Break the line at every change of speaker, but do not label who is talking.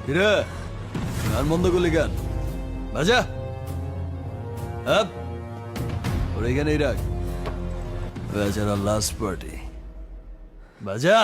কিরে গান বন্ধ করলি গান বাজা আপ ওর এখানেই রাখ বেচারা লাস্ট পার্টি বাজা